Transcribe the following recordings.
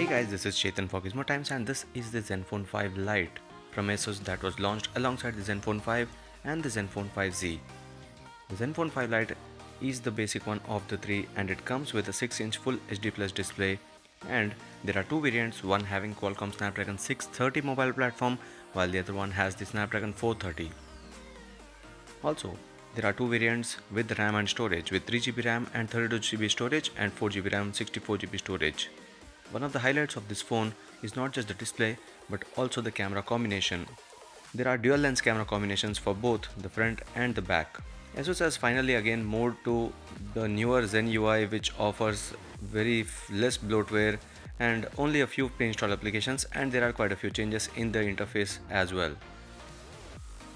guys, this is Chetan for Gizmo Times, and this is the ZenFone 5 Lite from ASUS that was launched alongside the ZenFone 5 and the ZenFone 5Z. The ZenFone 5 Lite is the basic one of the three, and it comes with a 6-inch Full HD Plus display, and there are two variants, one having Qualcomm Snapdragon 630 mobile platform while the other one has the Snapdragon 430. Also, there are two variants with RAM and storage, with 3GB RAM and 32GB storage and 4GB RAM 64GB storage. One of the highlights of this phone is not just the display but also the camera combination. There are dual lens camera combinations for both the front and the back. ASUS has finally again moved to the newer ZenUI, which offers very less bloatware and only a few pre-installed applications, and there are quite a few changes in the interface as well.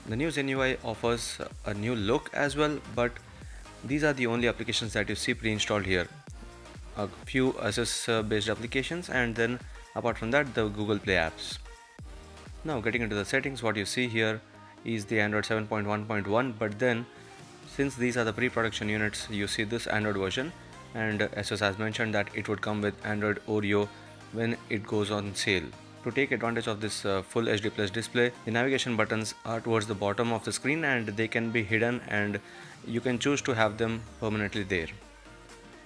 The new ZenUI offers a new look as well, but these are the only applications that you see pre-installed here. A few ASUS based applications, and then apart from that the Google Play apps. Now getting into the settings, what you see here is the Android 7.1.1, but then since these are the pre-production units, you see this Android version, and ASUS has mentioned that it would come with Android Oreo when it goes on sale. To take advantage of this Full HD Plus display, the navigation buttons are towards the bottom of the screen and they can be hidden, and you can choose to have them permanently there.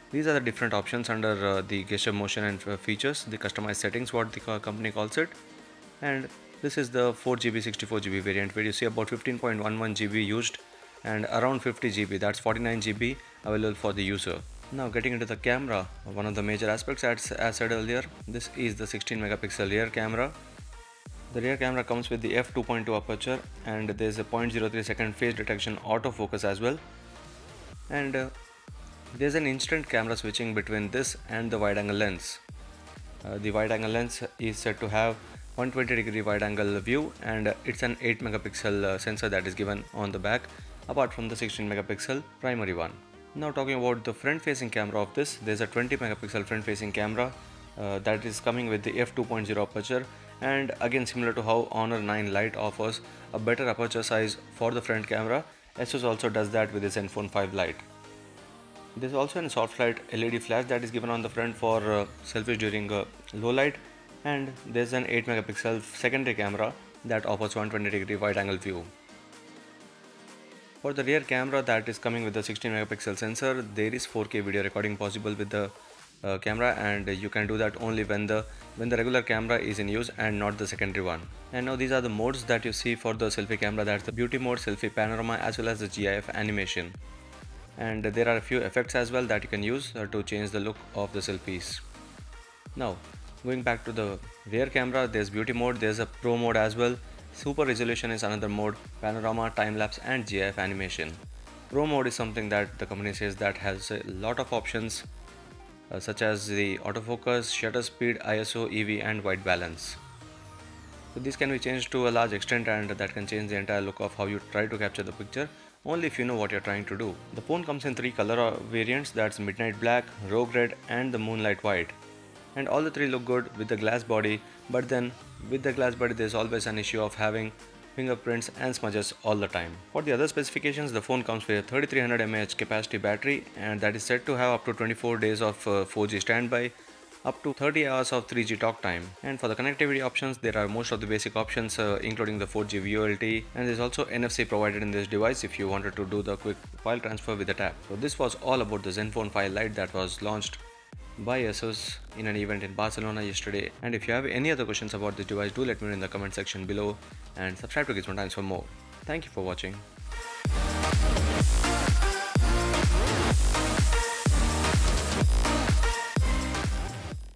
These are the different options under the gesture motion and features, the customized settings what the company calls it. And this is the 4GB 64GB variant, where you see about 15.11GB used and around 50GB, that's 49GB available for the user. Now getting into the camera, one of the major aspects, as said earlier, this is the 16 megapixel rear camera. The rear camera comes with the f2.2 aperture, and there is a 0.03 second face detection autofocus as well. And there's an instant camera switching between this and the wide angle lens. The wide angle lens is said to have 120-degree wide angle view, and it's an 8 megapixel sensor that is given on the back, apart from the 16 megapixel primary one. Now talking about the front facing camera of this, there's a 20 megapixel front facing camera that is coming with the f2.0 aperture, and again similar to how Honor 9 Lite offers a better aperture size for the front camera, ASUS also does that with the ZenFone 5 Lite. There's also a soft light LED flash that is given on the front for selfies during low light, and there's an 8 megapixel secondary camera that offers 120-degree wide angle view. For the rear camera that is coming with the 16 megapixel sensor, there is 4K video recording possible with the camera, and you can do that only when the regular camera is in use and not the secondary one. And now these are the modes that you see for the selfie camera, that's the beauty mode, selfie panorama, as well as the GIF animation. And there are a few effects as well that you can use to change the look of the selfies. Now going back to the rear camera, there's beauty mode, there's a pro mode as well, super resolution is another mode, panorama, time-lapse and GIF animation. Pro mode is something that the company says that has a lot of options such as the autofocus, shutter speed, ISO, EV and white balance. So these can be changed to a large extent, and that can change the entire look of how you try to capture the picture, only if you know what you're trying to do. The phone comes in three color variants, that's Midnight Black, Rogue Red and the Moonlight White. And all the three look good with the glass body, but then with the glass body there's always an issue of having fingerprints and smudges all the time. For the other specifications, the phone comes with a 3300 mAh capacity battery, and that is said to have up to 24 days of 4G standby, up to 30 hours of 3G talk time. And for the connectivity options, there are most of the basic options including the 4G VoLTE, and there's also NFC provided in this device if you wanted to do the quick file transfer with a tap. So this was all about the ZenFone 5 Lite that was launched by ASUS in an event in Barcelona yesterday. And if you have any other questions about this device, do let me know in the comment section below, and subscribe to Gizmo Times for more. Thank you for watching.